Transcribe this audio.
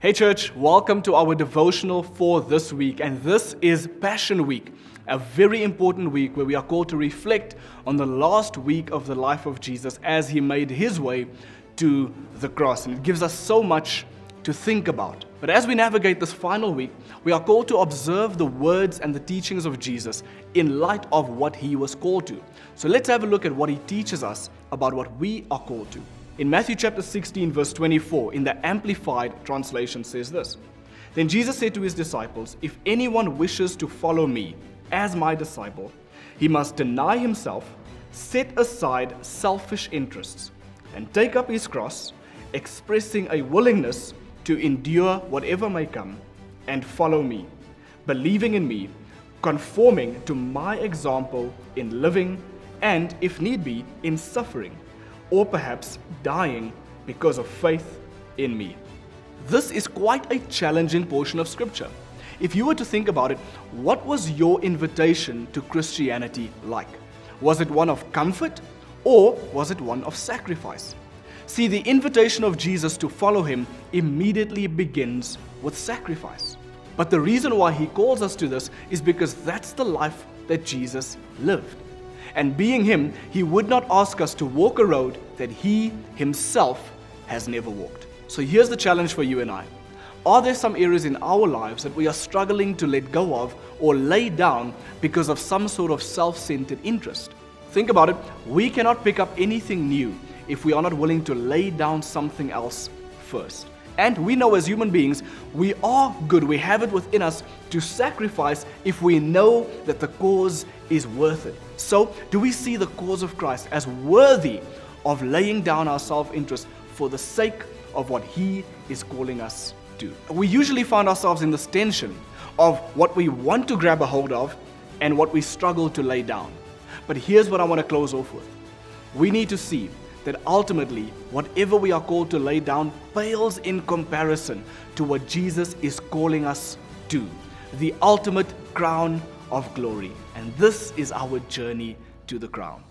Hey church, welcome to our devotional for this week, and this is Passion Week, a very important week where we are called to reflect on the last week of the life of Jesus as he made his way to the cross, and it gives us so much to think about. But as we navigate this final week, we are called to observe the words and the teachings of Jesus in light of what he was called to. So let's have a look at what he teaches us about what we are called to. In Matthew chapter 16, verse 24, in the Amplified translation says this: Then Jesus said to his disciples, "If anyone wishes to follow me as my disciple, he must deny himself, set aside selfish interests, and take up his cross, expressing a willingness to endure whatever may come, and follow me, believing in me, conforming to my example in living, and, if need be, in suffering, or perhaps dying because of faith in me." This is quite a challenging portion of Scripture. If you were to think about it, what was your invitation to Christianity like? Was it one of comfort, or was it one of sacrifice? See, the invitation of Jesus to follow him immediately begins with sacrifice. But the reason why he calls us to this is because that's the life that Jesus lived. And being him, he would not ask us to walk a road that he himself has never walked. So here's the challenge for you and I. Are there some areas in our lives that we are struggling to let go of or lay down because of some sort of self-centered interest? Think about it. We cannot pick up anything new if we are not willing to lay down something else first. And we know as human beings, we are good. We have it within us to sacrifice if we know that the cause is worth it. So, do we see the cause of Christ as worthy of laying down our self-interest for the sake of what he is calling us to? We usually find ourselves in this tension of what we want to grab a hold of and what we struggle to lay down. But here's what I want to close off with. We need to see that ultimately, whatever we are called to lay down pales in comparison to what Jesus is calling us to, the ultimate crown of glory. And this is our journey to the crown.